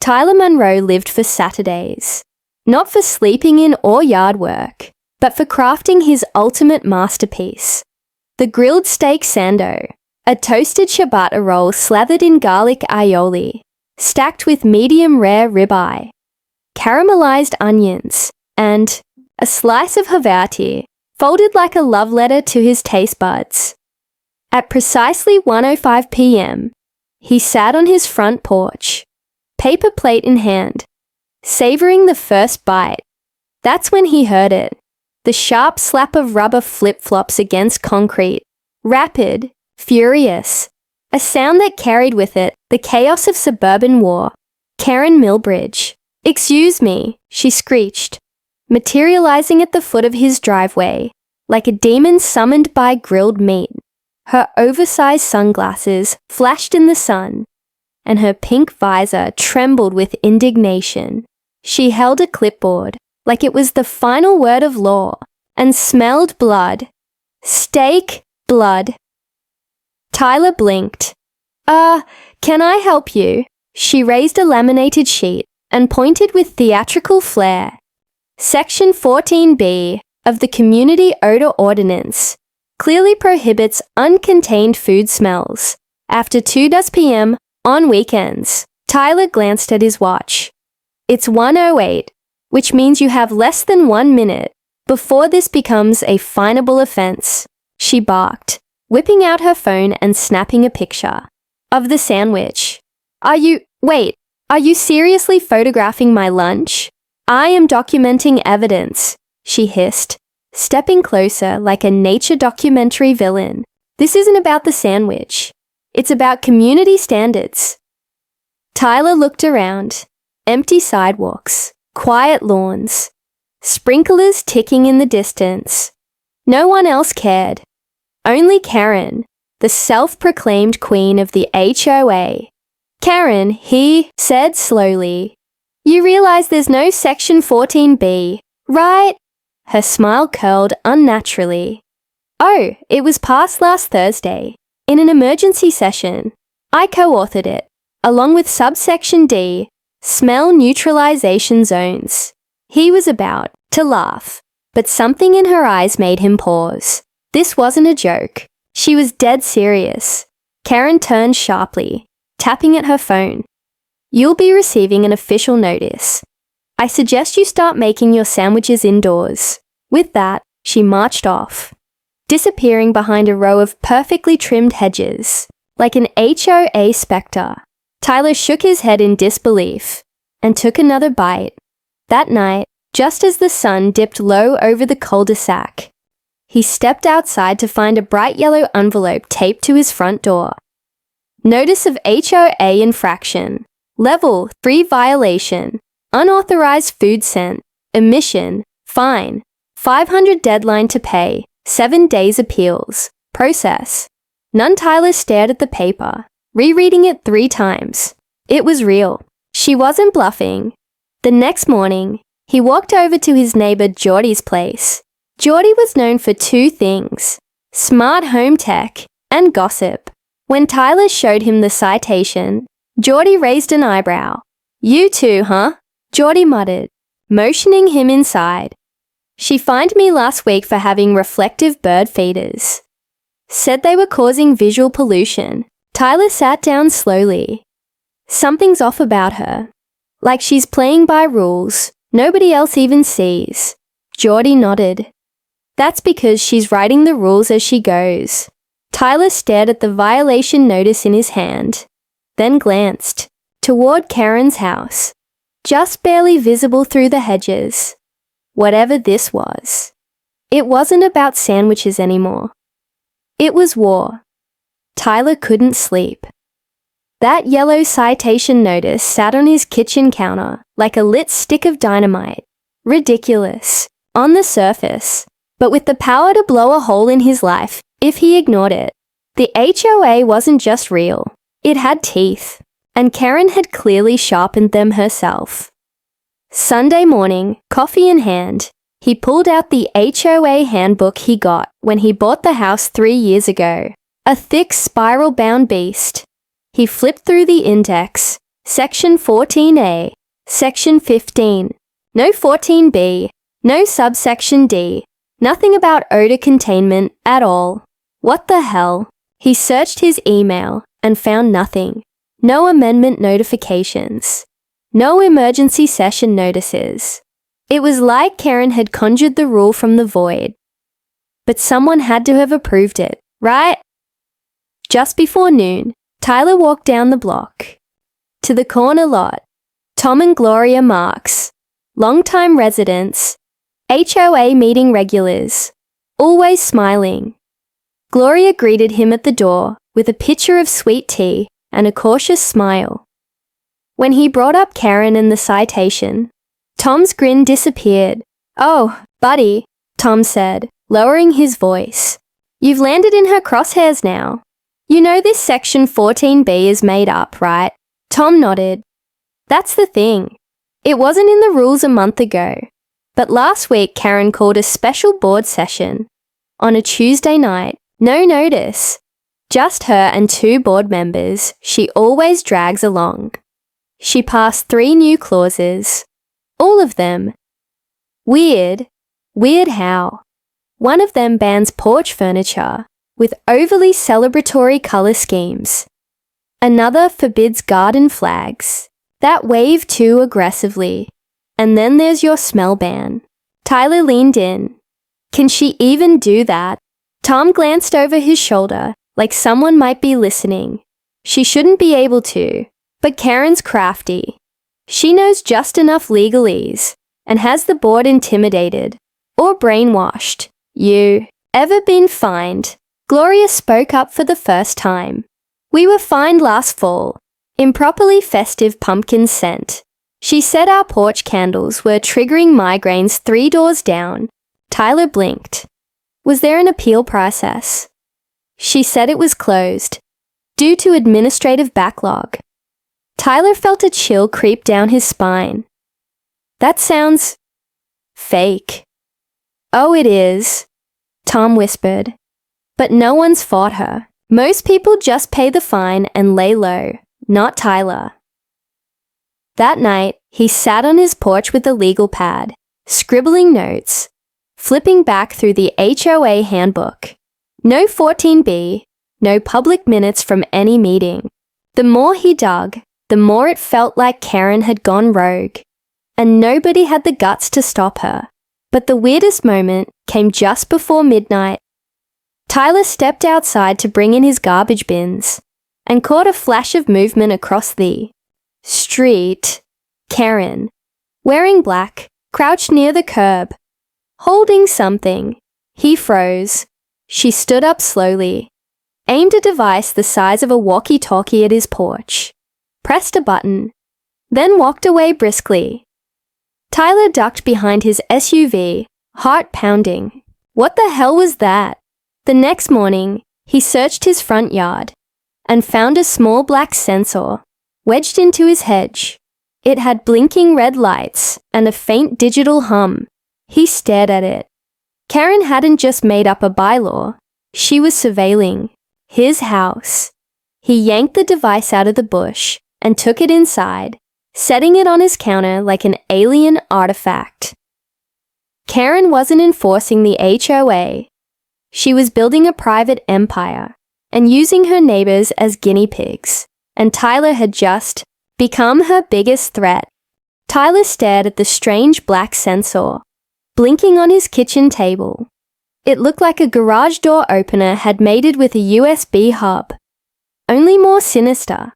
Tyler Monroe lived for Saturdays. Not for sleeping in or yard work, but for crafting his ultimate masterpiece. The grilled steak Sando, a toasted ciabatta roll slathered in garlic aioli, stacked with medium rare ribeye, caramelized onions, and a slice of Havarti, folded like a love letter to his taste buds. At precisely 1:05 p.m., he sat on his front porch, paper plate in hand, savoring the first bite. That's when he heard it. The sharp slap of rubber flip-flops against concrete. Rapid, furious. A sound that carried with it the chaos of suburban war. Karen Milbridge. "Excuse me," she screeched, materializing at the foot of his driveway, like a demon summoned by grilled meat. Her oversized sunglasses flashed in the sun, and her pink visor trembled with indignation. She held a clipboard, like it was the final word of law, and smelled blood. Steak, blood. Tyler blinked. Can I help you?" She raised a laminated sheet and pointed with theatrical flair. Section 14B of the Community Odor Ordinance clearly prohibits uncontained food smells after 2 p.m. on weekends. Tyler glanced at his watch. It's 1:08, which means you have less than 1 minute before this becomes a finable offense, she barked, whipping out her phone and snapping a picture of the sandwich. Are you seriously photographing my lunch? I am documenting evidence, she hissed, stepping closer like a nature documentary villain. This isn't about the sandwich. It's about community standards. Tyler looked around. Empty sidewalks, quiet lawns, sprinklers ticking in the distance. No one else cared. Only Karen, the self-proclaimed queen of the HOA. "Karen," he said slowly, "you realize there's no Section 14B, right?" Her smile curled unnaturally. "Oh, it was passed last Thursday, in an emergency session. I co-authored it, along with subsection D, smell neutralization zones." He was about to laugh, but something in her eyes made him pause. This wasn't a joke. She was dead serious. Karen turned sharply, tapping at her phone. "You'll be receiving an official notice. I suggest you start making your sandwiches indoors." With that, she marched off, disappearing behind a row of perfectly trimmed hedges, like an HOA spectre. Tyler shook his head in disbelief and took another bite. That night, just as the sun dipped low over the cul-de-sac, he stepped outside to find a bright yellow envelope taped to his front door. Notice of HOA infraction. Level 3 violation. Unauthorized food scent. Emission. Fine. 500 deadline to pay. 7 days appeals. Process. None. Tyler stared at the paper, rereading it 3 times. It was real. She wasn't bluffing. The next morning, he walked over to his neighbor Geordie's place. Geordie was known for 2 things: smart home tech and gossip. When Tyler showed him the citation, Geordie raised an eyebrow. "You too, huh?" Geordie muttered, motioning him inside. "She fined me last week for having reflective bird feeders. Said they were causing visual pollution." Tyler sat down slowly. Something's off about her. Like she's playing by rules nobody else even sees. Geordie nodded. "That's because she's writing the rules as she goes." Tyler stared at the violation notice in his hand, then glanced toward Karen's house, just barely visible through the hedges. Whatever this was, it wasn't about sandwiches anymore. It was war. Tyler couldn't sleep. That yellow citation notice sat on his kitchen counter like a lit stick of dynamite. Ridiculous, on the surface, but with the power to blow a hole in his life if he ignored it. The HOA wasn't just real, it had teeth, and Karen had clearly sharpened them herself. Sunday morning, coffee in hand, he pulled out the HOA handbook he got when he bought the house 3 years ago. A thick spiral-bound beast. He flipped through the index, Section 14A, Section 15. No 14B, no subsection D. Nothing about odor containment at all. What the hell? He searched his email and found nothing. No amendment notifications. No emergency session notices. It was like Karen had conjured the rule from the void. But someone had to have approved it, right? Just before noon, Tyler walked down the block. To the corner lot. Tom and Gloria Marks, longtime residents, HOA meeting regulars, always smiling. Gloria greeted him at the door with a pitcher of sweet tea and a cautious smile. When he brought up Karen and the citation, Tom's grin disappeared. "Oh, buddy," Tom said, lowering his voice. "You've landed in her crosshairs now. You know this Section 14B is made up, right?" Tom nodded. "That's the thing. It wasn't in the rules a month ago, but last week Karen called a special board session. On a Tuesday night, no notice. Just her and 2 board members she always drags along. She passed 3 new clauses. All of them. Weird. Weird how. One of them bans porch furniture with overly celebratory color schemes. Another forbids garden flags that wave too aggressively. And then there's your smell ban." Tyler leaned in. "Can she even do that?" Tom glanced over his shoulder like someone might be listening. "She shouldn't be able to, but Karen's crafty. She knows just enough legalese and has the board intimidated or brainwashed. You ever been fined?" Gloria spoke up for the first time. "We were fined last fall. Improperly festive pumpkin scent. She said our porch candles were triggering migraines 3 doors down." Tyler blinked. "Was there an appeal process?" "She said it was closed, due to administrative backlog." Tyler felt a chill creep down his spine. "That sounds fake." "Oh, it is," Tom whispered. "But no one's fought her. Most people just pay the fine and lay low, not Tyler." That night, he sat on his porch with a legal pad, scribbling notes, flipping back through the HOA handbook. No 14B, no public minutes from any meeting. The more he dug, the more it felt like Karen had gone rogue, and nobody had the guts to stop her. But the weirdest moment came just before midnight. Tyler stepped outside to bring in his garbage bins and caught a flash of movement across the street. Karen, wearing black, crouched near the curb, holding something. He froze. She stood up slowly, aimed a device the size of a walkie-talkie at his porch, pressed a button, then walked away briskly. Tyler ducked behind his SUV, heart pounding. What the hell was that? The next morning, he searched his front yard and found a small black sensor wedged into his hedge. It had blinking red lights and a faint digital hum. He stared at it. Karen hadn't just made up a bylaw. She was surveilling his house. He yanked the device out of the bush and took it inside, setting it on his counter like an alien artifact. Karen wasn't enforcing the HOA. She was building a private empire and using her neighbors as guinea pigs, and Tyler had just become her biggest threat. Tyler stared at the strange black sensor, blinking on his kitchen table. It looked like a garage door opener had mated with a USB hub, only more sinister.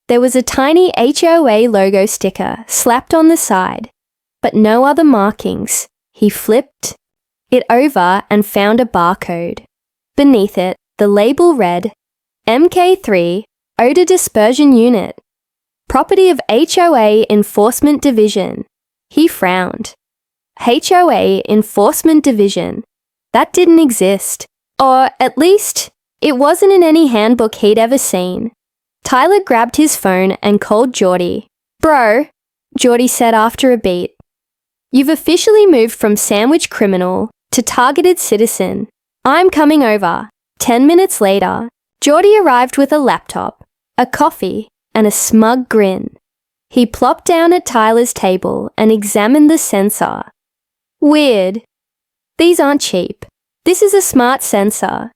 There was a tiny HOA logo sticker slapped on the side, but no other markings. He flipped it over and found a barcode. Beneath it, the label read, MK3 Odor Dispersion Unit, property of HOA Enforcement Division. He frowned. HOA Enforcement Division. That didn't exist. Or, at least, it wasn't in any handbook he'd ever seen. Tyler grabbed his phone and called Geordie. "Bro," Geordie said after a beat. "You've officially moved from sandwich criminal to targeted citizen. I'm coming over." 10 minutes later, Geordie arrived with a laptop, a coffee, and a smug grin. He plopped down at Tyler's table and examined the sensor. Weird. These aren't cheap. This is a smart sensor.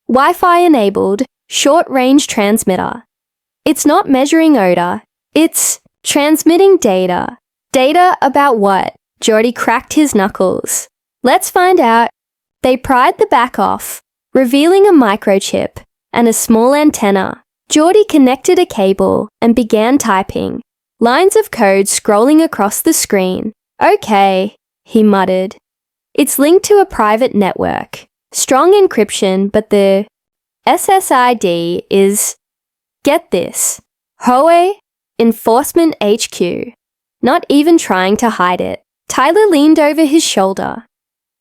Wi-Fi enabled, short-range transmitter. It's not measuring odor, it's transmitting data. Data about what? Geordie cracked his knuckles. Let's find out. They pried the back off, revealing a microchip and a small antenna. Geordie connected a cable and began typing, lines of code scrolling across the screen. Okay, he muttered. It's linked to a private network. Strong encryption, but the SSID is, get this, HOA Enforcement HQ. Not even trying to hide it. Tyler leaned over his shoulder.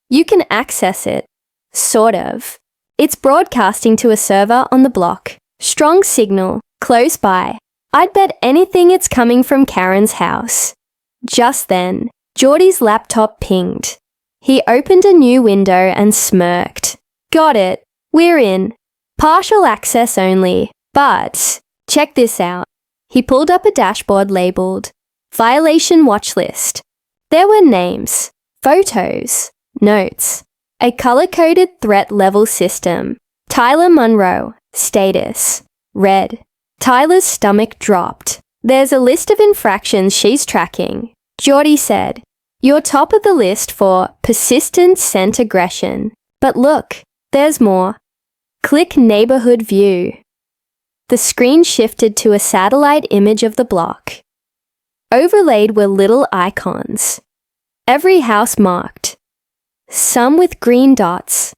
You can access it. Sort of. It's broadcasting to a server on the block. Strong signal, close by. I'd bet anything it's coming from Karen's house. Just then, Geordie's laptop pinged. He opened a new window and smirked. Got it. We're in. Partial access only, but check this out. He pulled up a dashboard labeled Violation Watch List. There were names, photos, notes, a color-coded threat level system. Tyler Monroe, status, red. Tyler's stomach dropped. There's a list of infractions she's tracking. Geordie said, you're top of the list for persistent scent aggression. But look, there's more. Click Neighborhood View. The screen shifted to a satellite image of the block. Overlaid were little icons. Every house marked. Some with green dots.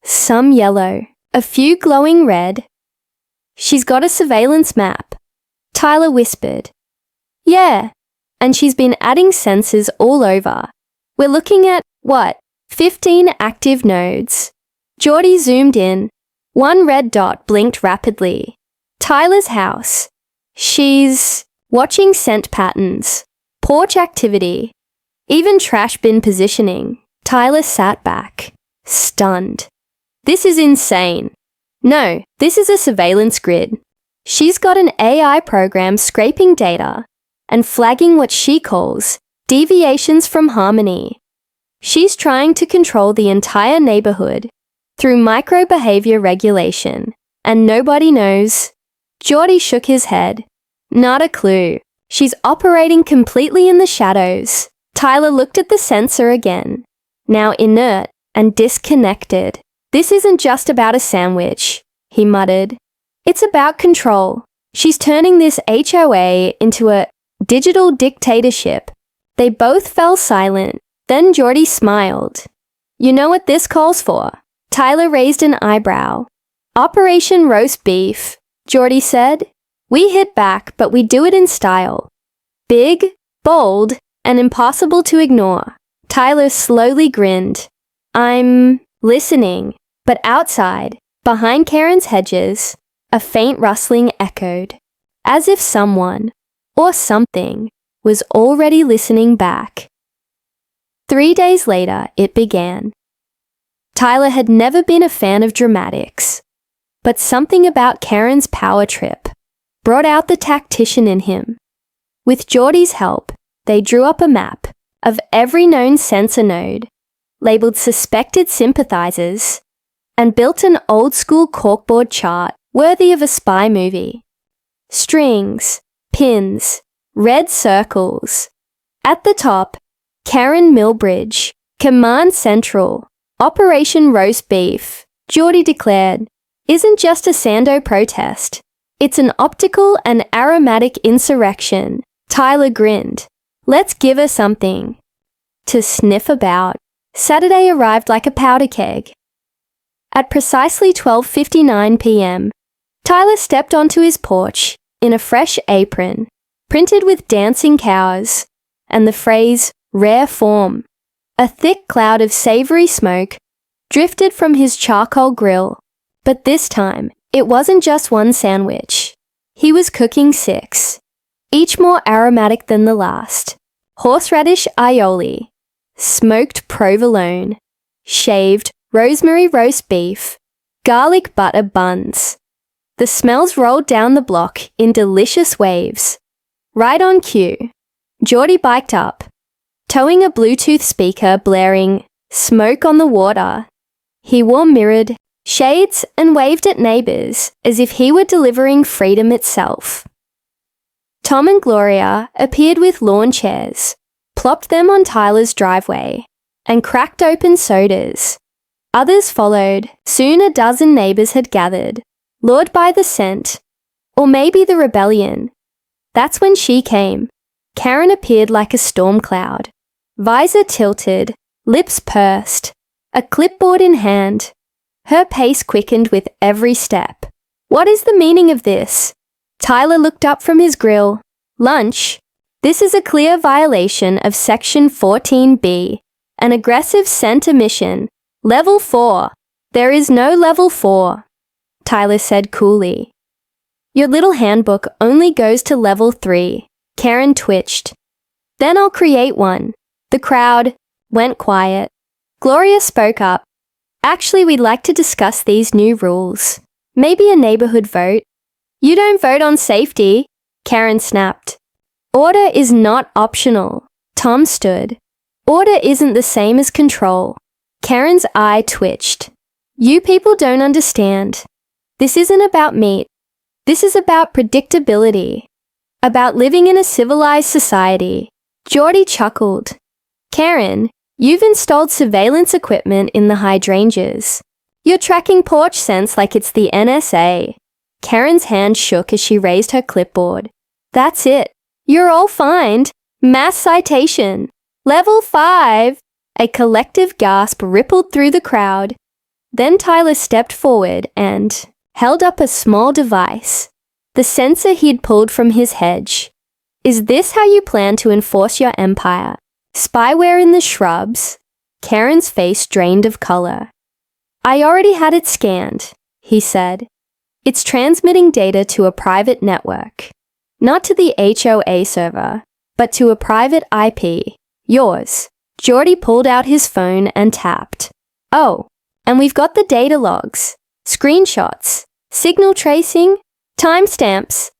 Some yellow. A few glowing red. She's got a surveillance map. Tyler whispered. Yeah, and she's been adding sensors all over. We're looking at, 15 active nodes. Geordie zoomed in. One red dot blinked rapidly. Tyler's house. She's watching scent patterns, porch activity, even trash bin positioning. Tyler sat back, stunned. This is insane. No, this is a surveillance grid. She's got an AI program scraping data and flagging what she calls deviations from harmony. She's trying to control the entire neighborhood through micro-behavior regulation, and nobody knows. Geordie shook his head. Not a clue. She's operating completely in the shadows. Tyler looked at the sensor again, now inert and disconnected. This isn't just about a sandwich, he muttered. It's about control. She's turning this HOA into a digital dictatorship. They both fell silent. Then Geordie smiled. You know what this calls for? Tyler raised an eyebrow. Operation Roast Beef, Geordie said. We hit back, but we do it in style. Big, bold, and impossible to ignore. Tyler slowly grinned. I'm listening. But outside, behind Karen's hedges, a faint rustling echoed, as if someone, or something, was already listening back. 3 days later, it began. Tyler had never been a fan of dramatics, but something about Karen's power trip brought out the tactician in him. With Geordie's help, they drew up a map of every known sensor node, labeled suspected sympathizers, and built an old-school corkboard chart worthy of a spy movie. Strings, pins, red circles. At the top, Karen Millbridge, Command Central, Operation Roast Beef, Geordie declared, isn't just a Sando protest. It's an optical and aromatic insurrection. Tyler grinned. Let's give her something to sniff about. Saturday arrived like a powder keg. At precisely 12:59 p.m., Tyler stepped onto his porch in a fresh apron, printed with dancing cows, and the phrase, rare form. A thick cloud of savory smoke drifted from his charcoal grill, but this time, it wasn't just one sandwich. He was cooking 6, each more aromatic than the last. Horseradish aioli, smoked provolone, shaved rosemary roast beef, garlic butter buns. The smells rolled down the block in delicious waves. Right on cue, Geordie biked up, towing a Bluetooth speaker blaring "Smoke on the Water." He wore mirrored shades and waved at neighbours as if he were delivering freedom itself. Tom and Gloria appeared with lawn chairs, plopped them on Tyler's driveway, and cracked open sodas. Others followed. Soon a dozen neighbours had gathered, lured by the scent, or maybe the rebellion. That's when she came. Karen appeared like a storm cloud, visor tilted, lips pursed, a clipboard in hand. Her pace quickened with every step. What is the meaning of this? Tyler looked up from his grill. Lunch? This is a clear violation of Section 14B, an aggressive scent emission. Level 4. There is no level 4, Tyler said coolly. Your little handbook only goes to level 3. Karen twitched. Then I'll create one. The crowd went quiet. Gloria spoke up. Actually, we'd like to discuss these new rules. Maybe a neighborhood vote. You don't vote on safety, Karen snapped. Order is not optional. Tom stood. Order isn't the same as control. Karen's eye twitched. You people don't understand. This isn't about meat. This is about predictability. About living in a civilized society. Geordie chuckled. Karen, you've installed surveillance equipment in the hydrangeas. You're tracking porch scents like it's the NSA. Karen's hand shook as she raised her clipboard. That's it. You're all fined. Mass citation. Level 5. A collective gasp rippled through the crowd. Then Tyler stepped forward and held up a small device, the sensor he'd pulled from his hedge. Is this how you plan to enforce your empire? Spyware in the shrubs? Karen's face drained of color. I already had it scanned, he said. It's transmitting data to a private network. Not to the HOA server, but to a private IP. Yours. Geordie pulled out his phone and tapped. Oh, and we've got the data logs, screenshots, signal tracing, timestamps.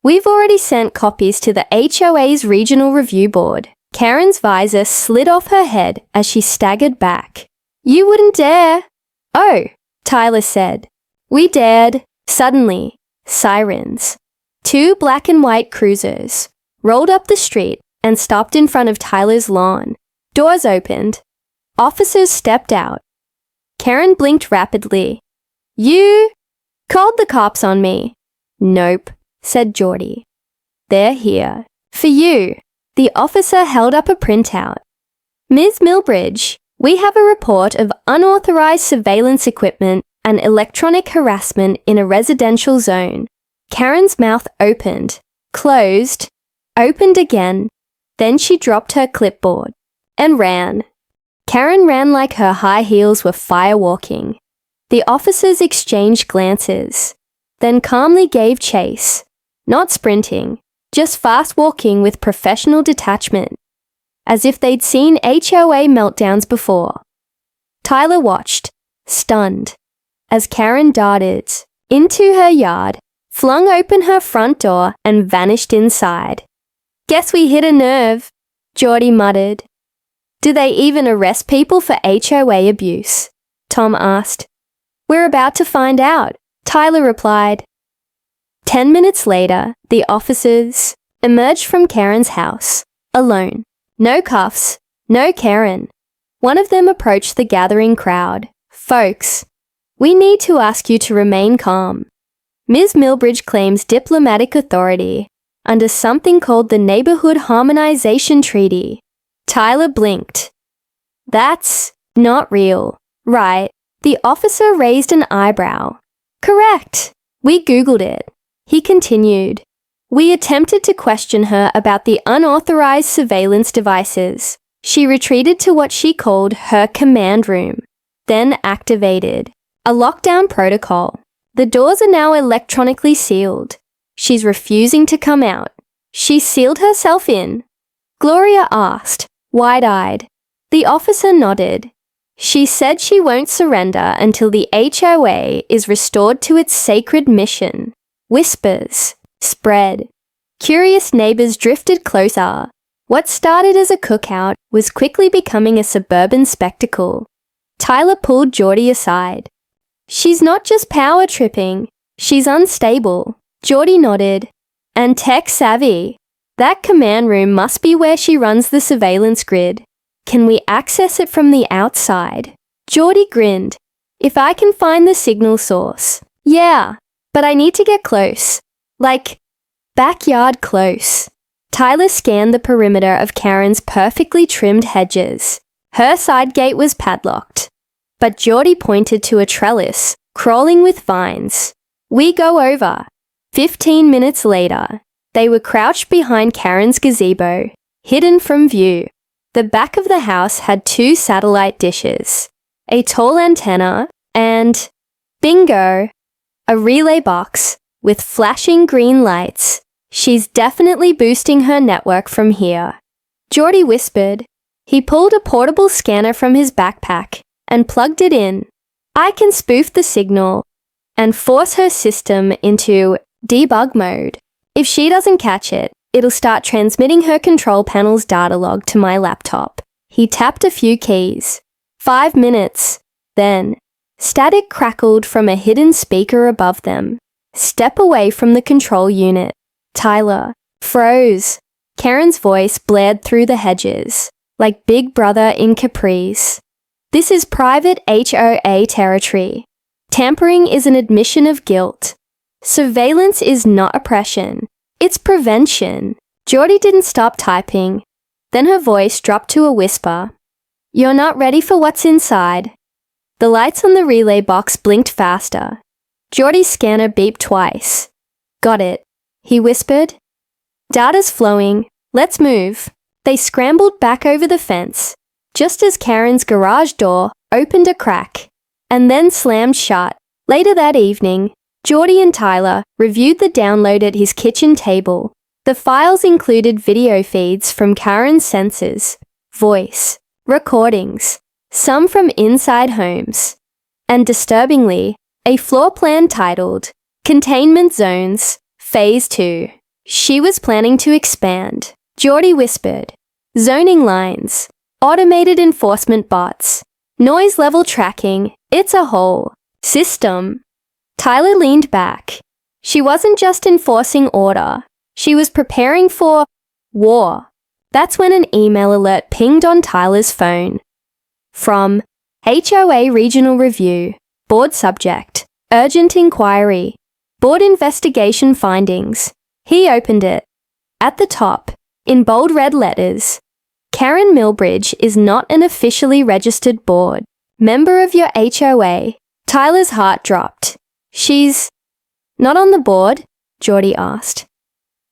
We've already sent copies to the HOA's regional review board. Karen's visor slid off her head as she staggered back. You wouldn't dare. Oh, Tyler said. We dared. Suddenly, sirens. 2 black and white cruisers rolled up the street and stopped in front of Tyler's lawn. Doors opened. Officers stepped out. Karen blinked rapidly. You called the cops on me. Nope, said Geordie. They're here. For you. The officer held up a printout. Ms. Milbridge, we have a report of unauthorized surveillance equipment and electronic harassment in a residential zone. Karen's mouth opened, closed, opened again. Then she dropped her clipboard and ran. Karen ran like her high heels were firewalking. The officers exchanged glances, then calmly gave chase, not sprinting, just fast walking with professional detachment, as if they'd seen HOA meltdowns before. Tyler watched, stunned, as Karen darted into her yard, flung open her front door and vanished inside. Guess we hit a nerve, Geordie muttered. Do they even arrest people for HOA abuse? Tom asked. We're about to find out, Tyler replied. 10 minutes later, the officers emerged from Karen's house, alone. No cuffs, no Karen. One of them approached the gathering crowd. Folks, we need to ask you to remain calm. Ms. Milbridge claims diplomatic authority under something called the Neighborhood Harmonization Treaty. Tyler blinked. That's not real, right? The officer raised an eyebrow. Correct. We Googled it. He continued. We attempted to question her about the unauthorized surveillance devices. She retreated to what she called her command room, then activated a lockdown protocol. The doors are now electronically sealed. She's refusing to come out. She sealed herself in. Gloria asked, wide-eyed. The officer nodded. She said she won't surrender until the HOA is restored to its sacred mission. Whispers spread. Curious neighbors drifted closer. What started as a cookout was quickly becoming a suburban spectacle. Tyler pulled Geordie aside. She's not just power tripping, she's unstable. Geordie nodded. And tech savvy. That command room must be where she runs the surveillance grid. Can we access it from the outside? Geordie grinned. If I can find the signal source. Yeah, but I need to get close. Like, backyard close. Tyler scanned the perimeter of Karen's perfectly trimmed hedges. Her side gate was padlocked. But Geordie pointed to a trellis, crawling with vines. We go over. 15 minutes later, they were crouched behind Karen's gazebo, hidden from view. The back of the house had 2 satellite dishes, a tall antenna, and, bingo, a relay box with flashing green lights. She's definitely boosting her network from here. Geordie whispered. He pulled a portable scanner from his backpack and plugged it in. I can spoof the signal and force her system into debug mode. If she doesn't catch it, it'll start transmitting her control panel's data log to my laptop. He tapped a few keys. 5 minutes. Then, static crackled from a hidden speaker above them. Step away from the control unit. Tyler froze. Karen's voice blared through the hedges, like Big Brother in Caprice. This is private HOA territory. Tampering is an admission of guilt. Surveillance is not oppression. It's prevention. Geordie didn't stop typing. Then her voice dropped to a whisper. You're not ready for what's inside. The lights on the relay box blinked faster. Geordie's scanner beeped twice. Got it, he whispered. Data's flowing. Let's move. They scrambled back over the fence, just as Karen's garage door opened a crack, and then slammed shut. Later that evening, Geordie and Tyler reviewed the download at his kitchen table. The files included video feeds from Karen's sensors, voice, recordings, some from inside homes, and disturbingly, a floor plan titled Containment Zones, Phase 2. She was planning to expand. Geordie whispered. Zoning lines, automated enforcement bots, noise level tracking, it's a whole system. Tyler leaned back. She wasn't just enforcing order. She was preparing for war. That's when an email alert pinged on Tyler's phone. From HOA Regional Review, Board Subject, Urgent Inquiry, Board Investigation Findings. He opened it. At the top, in bold red letters, Karen Millbridge is not an officially registered board member of your HOA. Tyler's heart dropped. She's not on the board? Geordie asked.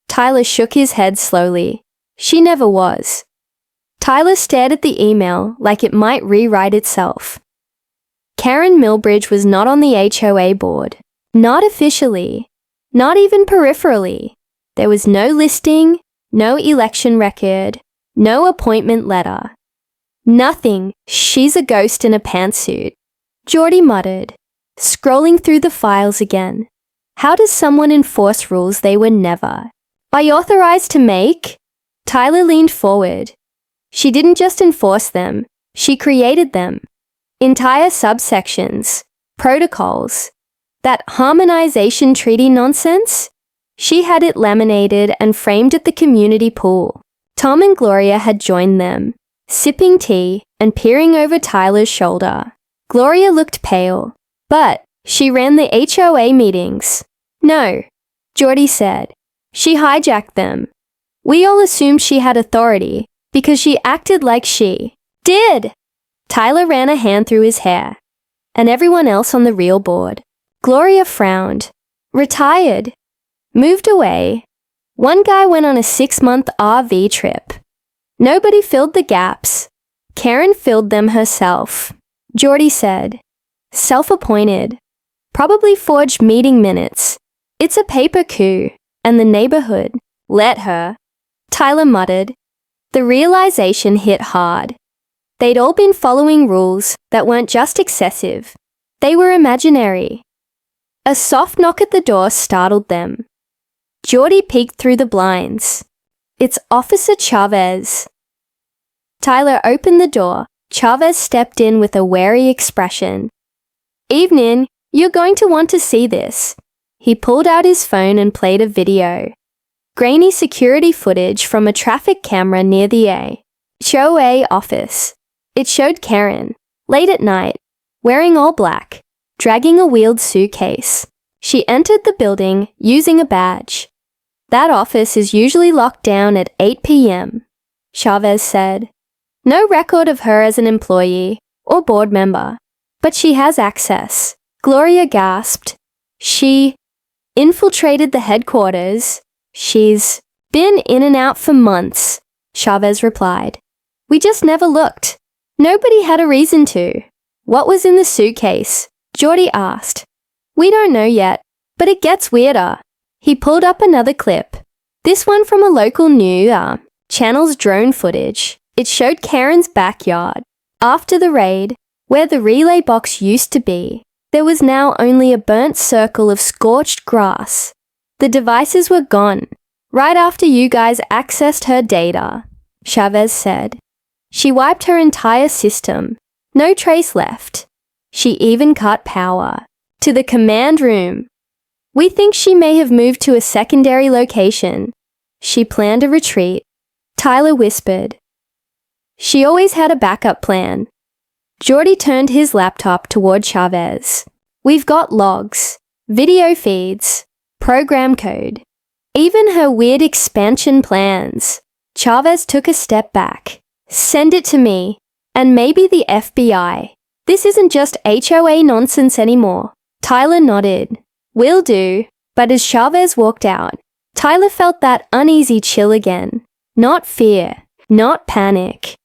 Tyler shook his head slowly. She never was. Tyler stared at the email like it might rewrite itself. Karen Millbridge was not on the HOA board. Not officially. Not even peripherally. There was no listing, no election record, no appointment letter. Nothing. She's a ghost in a pantsuit. Geordie muttered, scrolling through the files again. How does someone enforce rules they were never? Are you authorized to make? Tyler leaned forward. She didn't just enforce them, she created them. Entire subsections, protocols. That harmonization treaty nonsense? She had it laminated and framed at the community pool. Tom and Gloria had joined them, sipping tea and peering over Tyler's shoulder. Gloria looked pale, but she ran the HOA meetings. No, Geordie said. She hijacked them. We all assumed she had authority because she acted like she did. Tyler ran a hand through his hair, and everyone else on the real board. Gloria frowned. Retired. Moved away. One guy went on a 6-month RV trip. Nobody filled the gaps. Karen filled them herself. Geordie said. Self-appointed. Probably forged meeting minutes. It's a paper coup, and the neighborhood let her. Tyler muttered. The realization hit hard. They'd all been following rules that weren't just excessive, they were imaginary. A soft knock at the door startled them. Geordie peeked through the blinds. "It's Officer Chavez." Tyler opened the door. Chavez stepped in with a wary expression. "Evening, you're going to want to see this." He pulled out his phone and played a video. Grainy security footage from a traffic camera near the HOA office. It showed Karen, late at night, wearing all black, dragging a wheeled suitcase. She entered the building using a badge. "That office is usually locked down at 8 p.m., Chavez said. "No record of her as an employee or board member, but she has access." Gloria gasped. "She infiltrated the headquarters. She's been in and out for months," Chavez replied. "We just never looked. Nobody had a reason to." "What was in the suitcase?" Geordie asked. "We don't know yet, but it gets weirder." He pulled up another clip. This one from a local news channel's drone footage. It showed Karen's backyard. After the raid, where the relay box used to be, there was now only a burnt circle of scorched grass. "The devices were gone, right after you guys accessed her data," Chavez said. "She wiped her entire system. No trace left. She even cut power to the command room. We think she may have moved to a secondary location. She planned a retreat," Tyler whispered. "She always had a backup plan." Geordie turned his laptop toward Chavez. "We've got logs, video feeds, program code, even her weird expansion plans." Chavez took a step back. "Send it to me, and maybe the FBI. This isn't just HOA nonsense anymore." Tyler nodded. "Will do." But as Chavez walked out, Tyler felt that uneasy chill again. Not fear, not panic.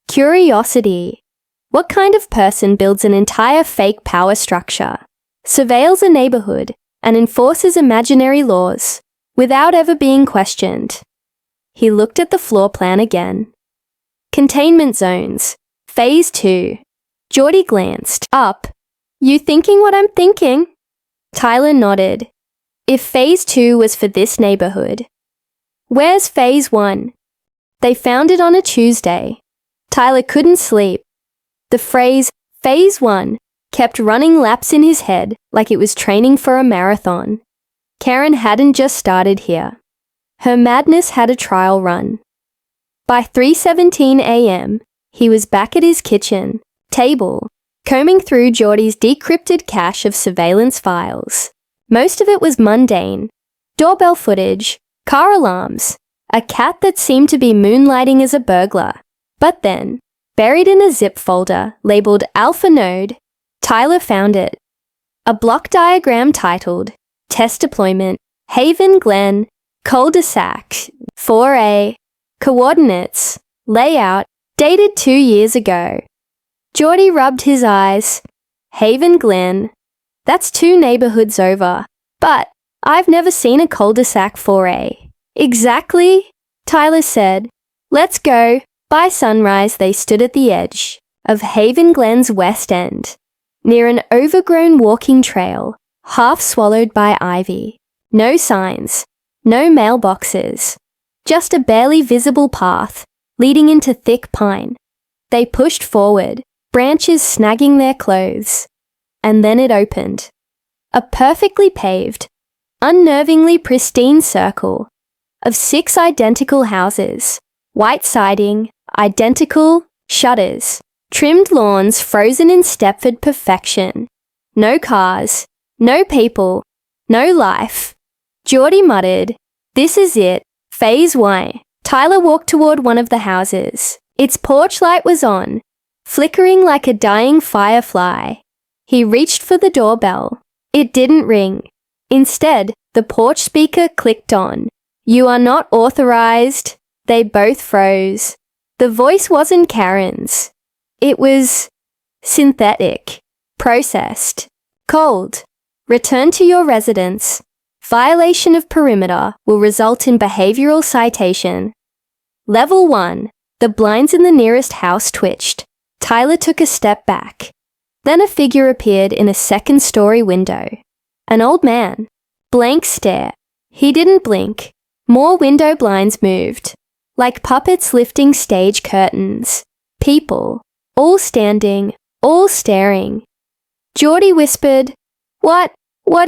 Curiosity. What kind of person builds an entire fake power structure, surveils a neighborhood, and enforces imaginary laws without ever being questioned? He looked at the floor plan again. Containment zones. Phase 2. Geordie glanced up. "You thinking what I'm thinking?" Tyler nodded. "If Phase 2 was for this neighborhood, where's Phase 1? They found it on a Tuesday." Tyler couldn't sleep. The phrase, Phase 1, kept running laps in his head like it was training for a marathon. Karen hadn't just started here. Her madness had a trial run. By 3:17 a.m., he was back at his kitchen table, combing through Geordie's decrypted cache of surveillance files. Most of it was mundane. Doorbell footage, car alarms, a cat that seemed to be moonlighting as a burglar. But then, buried in a zip folder labeled Alpha Node, Tyler found it. A block diagram titled Test Deployment, Haven Glen, Cul-de-sac, 4A, Coordinates, Layout, dated 2 years ago. Geordie rubbed his eyes. Haven Glen. That's 2 neighborhoods over. But I've never seen a cul-de-sac 4A. "Exactly," Tyler said. "Let's go." By sunrise, they stood at the edge of Haven Glen's west end, near an overgrown walking trail, half swallowed by ivy. No signs, no mailboxes, just a barely visible path leading into thick pine. They pushed forward, branches snagging their clothes, and then it opened. A perfectly paved, unnervingly pristine circle of 6 identical houses, white siding, identical shutters, trimmed lawns frozen in Stepford perfection. No cars, no people, no life. Geordie muttered, "This is it, Phase 1. Tyler walked toward one of the houses. Its porch light was on, flickering like a dying firefly. He reached for the doorbell. It didn't ring. Instead, the porch speaker clicked on. "You are not authorized." They both froze. The voice wasn't Karen's. It was synthetic, processed, cold. "Return to your residence. Violation of perimeter will result in behavioral citation. Level 1, The blinds in the nearest house twitched. Tyler took a step back. Then a figure appeared in a second-story window. An old man. Blank stare. He didn't blink. More window blinds moved, like puppets lifting stage curtains. People, all standing, all staring. Geordie whispered, What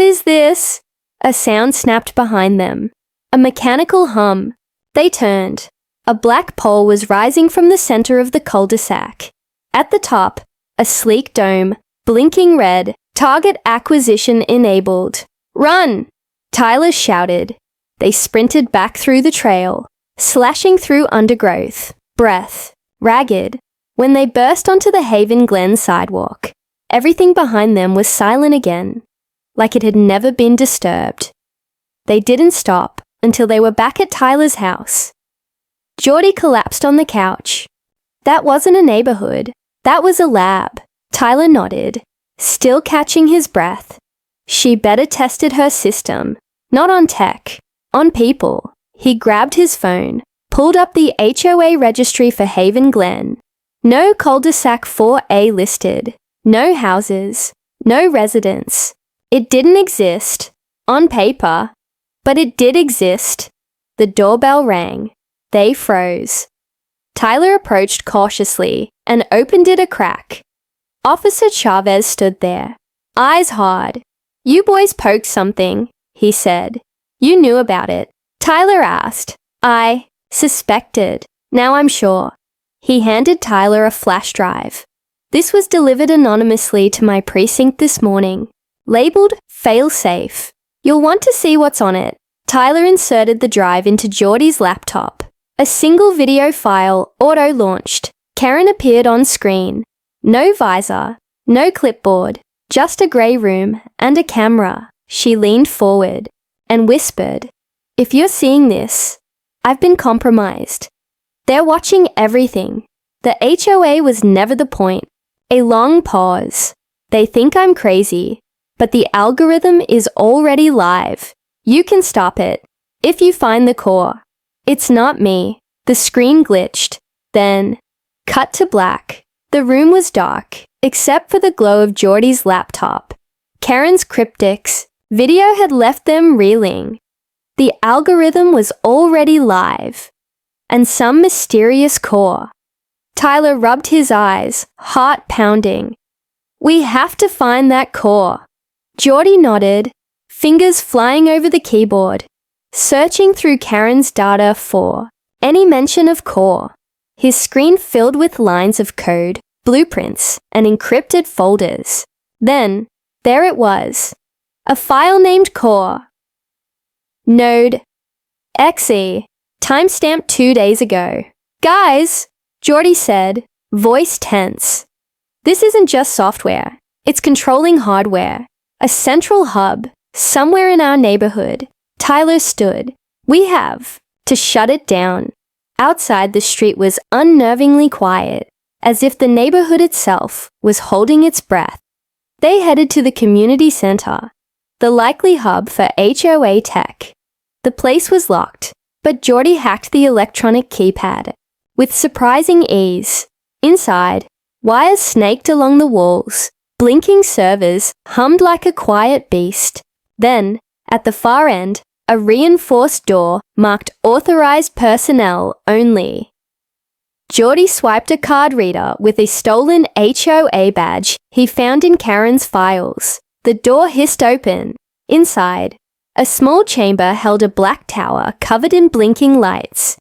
is this?" A sound snapped behind them. A mechanical hum. They turned. A black pole was rising from the center of the cul-de-sac. At the top, a sleek dome, blinking red, target acquisition enabled. "Run!" Tyler shouted. They sprinted back through the trail, slashing through undergrowth, breath, ragged. When they burst onto the Haven Glen sidewalk, everything behind them was silent again, like it had never been disturbed. They didn't stop until they were back at Tyler's house. Geordie collapsed on the couch. "That wasn't a neighborhood. That was a lab." Tyler nodded, still catching his breath. She better tested her system, not on tech, on people. He grabbed his phone, pulled up the HOA registry for Haven Glen. No cul-de-sac 4A listed. No houses. No residents. It didn't exist. On paper. But it did exist. The doorbell rang. They froze. Tyler approached cautiously and opened it a crack. Officer Chavez stood there, eyes hard. "You boys poked something," he said. "You knew about it." Tyler asked. "I suspected. Now I'm sure." He handed Tyler a flash drive. "This was delivered anonymously to my precinct this morning. Labeled fail-safe. You'll want to see what's on it." Tyler inserted the drive into Geordie's laptop. A single video file auto-launched. Karen appeared on screen. No visor, no clipboard, just a grey room and a camera. She leaned forward and whispered, "If you're seeing this, I've been compromised. They're watching everything. The HOA was never the point." A long pause. "They think I'm crazy, but the algorithm is already live. You can stop it, if you find the core." "It's not me." The screen glitched. Then, cut to black. The room was dark, except for the glow of Geordie's laptop. Karen's cryptics. Video had left them reeling. The algorithm was already live. And some mysterious core. Tyler rubbed his eyes, heart pounding. "We have to find that core." Geordie nodded, fingers flying over the keyboard, searching through Karen's data for any mention of core. His screen filled with lines of code, blueprints, and encrypted folders. Then, there it was. A file named core. Node. .exe. Timestamp 2 days ago. "Guys," Geordie said, voice tense. "This isn't just software. It's controlling hardware. A central hub, somewhere in our neighborhood." Tyler stood. "We have to shut it down." Outside, the street was unnervingly quiet, as if the neighborhood itself was holding its breath. They headed to the community center, the likely hub for HOA tech. The place was locked, but Geordie hacked the electronic keypad with surprising ease. Inside, wires snaked along the walls, blinking servers hummed like a quiet beast. Then, at the far end, a reinforced door marked authorized personnel only. Geordie swiped a card reader with a stolen HOA badge he found in Karen's files. The door hissed open. Inside, a small chamber held a black tower covered in blinking lights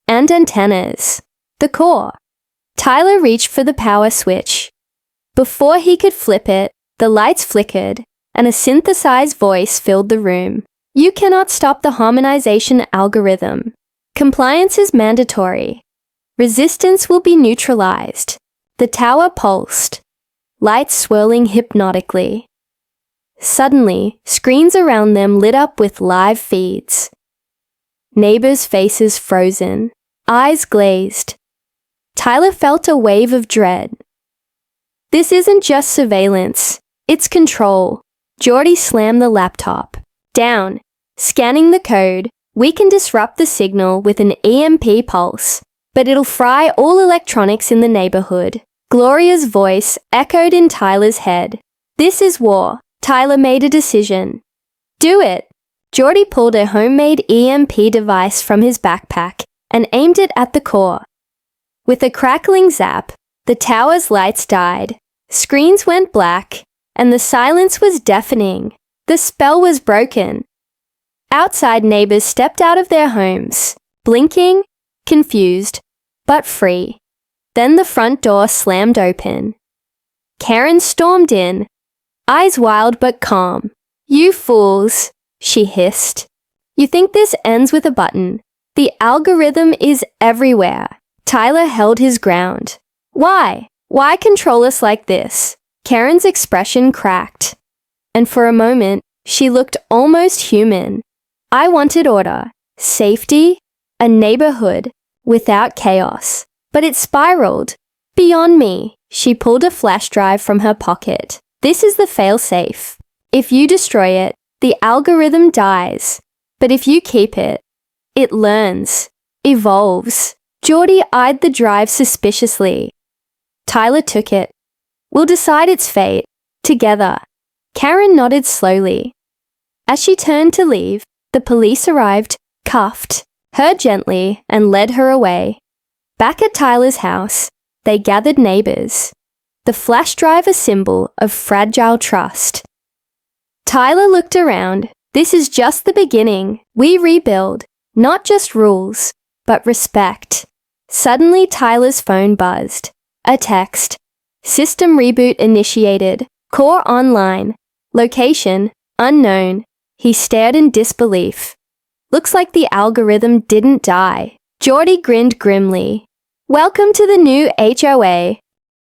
and antennas. The core. Tyler reached for the power switch. Before he could flip it, the lights flickered and a synthesized voice filled the room. "You cannot stop the harmonization algorithm. Compliance is mandatory. Resistance will be neutralized." The tower pulsed, lights swirling hypnotically. Suddenly, screens around them lit up with live feeds. Neighbors' faces frozen, eyes glazed. Tyler felt a wave of dread. This isn't just surveillance, it's control. Geordie slammed the laptop. Down. Scanning the code, we can disrupt the signal with an EMP pulse. but it'll fry all electronics in the neighborhood. Gloria's voice echoed in Tyler's head. This is war. Tyler made a decision. Do it. Geordie pulled a homemade EMP device from his backpack and aimed it at the core. With a crackling zap, the tower's lights died, screens went black, and the silence was deafening. The spell was broken. Outside neighbors stepped out of their homes, blinking, confused, but free. Then the front door slammed open. Karen stormed in, eyes wild but calm. You fools, she hissed. You think this ends with a button? The algorithm is everywhere. Tyler held his ground. Why? Why control us like this? Karen's expression cracked. And for a moment, she looked almost human. I wanted order, safety, a neighborhood without chaos. But it spiraled. Beyond me, she pulled a flash drive from her pocket. This is the failsafe. If you destroy it, the algorithm dies. But if you keep it, it learns, evolves. Geordie eyed the drive suspiciously. Tyler took it. We'll decide its fate, together. Karen nodded slowly. As she turned to leave, the police arrived, cuffed her gently, and led her away. Back at Tyler's house, they gathered neighbors. The flash drive a symbol of fragile trust. Tyler looked around. This is just the beginning. We rebuild, not just rules, but respect. Suddenly, Tyler's phone buzzed. A text. System reboot initiated. Core online. Location, unknown. He stared in disbelief. Looks like the algorithm didn't die. Geordie grinned grimly. Welcome to the new HOA.